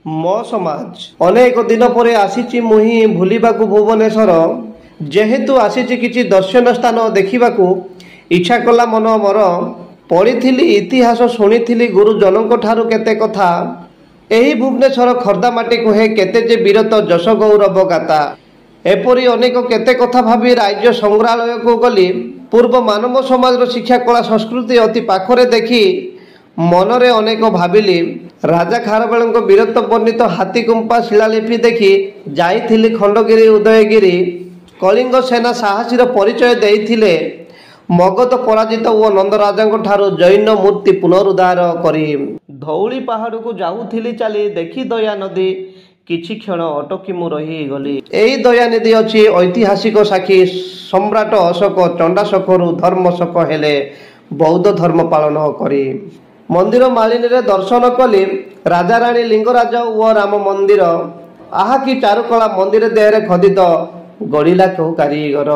मो समाज अनेक दिन पर आसी मुही भूलिबाकू भुवनेश्वर जेहेतु आसी किछि दर्शन स्थान देखा इच्छा कला मन मोर पढ़ी इतिहास शुणी गुरुजनों ठारू केते कथा एही भुवनेश्वर खर्दा माटी कहे केते जे वीरत जश गौरव गाता एपरी अनेक केते कथा भावी राज्य संग्रहालय को गली पूर्व मानव समाज शिक्षा कला संस्कृति अति पाखरे देखी मनरे अनेक भाविली राजा खारवेल वीरत्व वर्णित हाथीकुंपा शिलालिपि देखी जाइथिली खंडगिरी उदयगिरी कलिंग सेना साहसीर परिचय देइथिले मगध पराजित और नंदराजा ठारू जैन मूर्ति पुनरुद्धार करी धौली पहाड़ को जाऊथिली चली देखी दया नदी किछि क्षण अटकी मु रही गली। एही दया नदी अछि ऐतिहासिक साक्षी सम्राट अशोक चंडाशोकरु धर्मशोक हेले बौद्ध धर्म पालन करी मंदिर मालिनी रे दर्शन कली राजा रानी लिंगराज और राम मंदिर आहा कि चारुकला मंदिर देहरे खदित गड़िला कहू कारीगर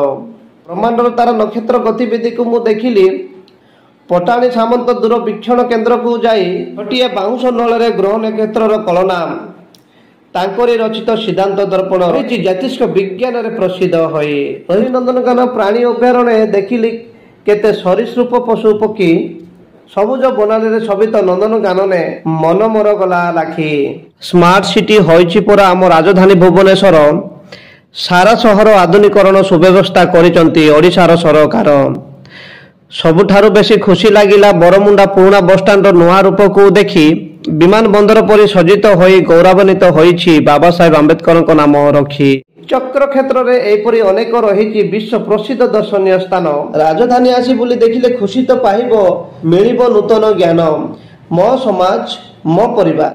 ब्रह्मांडर तार नक्षत्र गतिविधि को मु देखिली पटाणी सामंत दूरवीक्षण केन्द्र को जाई गोटे बाउंश नल ग्रह नक्षत्र कलना तांकरी रचित सिद्धांत दर्पण रही ज्योतिष विज्ञान रे प्रसिद्ध होई रही नंदनकानन प्राणी अभयारण्य देखिली केते सरीसृप पशु पक्षी सबुज बनानी सबित नंदनकानने मन मोर गला लाखी स्मार्ट सिटी होइछि परा आम राजधानी भुवनेश्वर सारा सहर आधुनिकरण सुव्यवस्था करिसंती ओडिशार सरकार सबुठारु बेसी खुशी लागिला बरमुंडा पुराना बसस्टाण्ड नुआ रूप को देखी विमान बंदर परि सज्जित होई गौरवान्वित होइछि बाबा साहेब आंबेडकर नाम रखी चक्र क्षेत्र में एपरी अनेक रही विश्व प्रसिद्ध दर्शनीय स्थान राजधानी आसी बुली देखिले खुशी तो पाइबो मिलिबो नूतन ज्ञान मो समाज मो परिवार।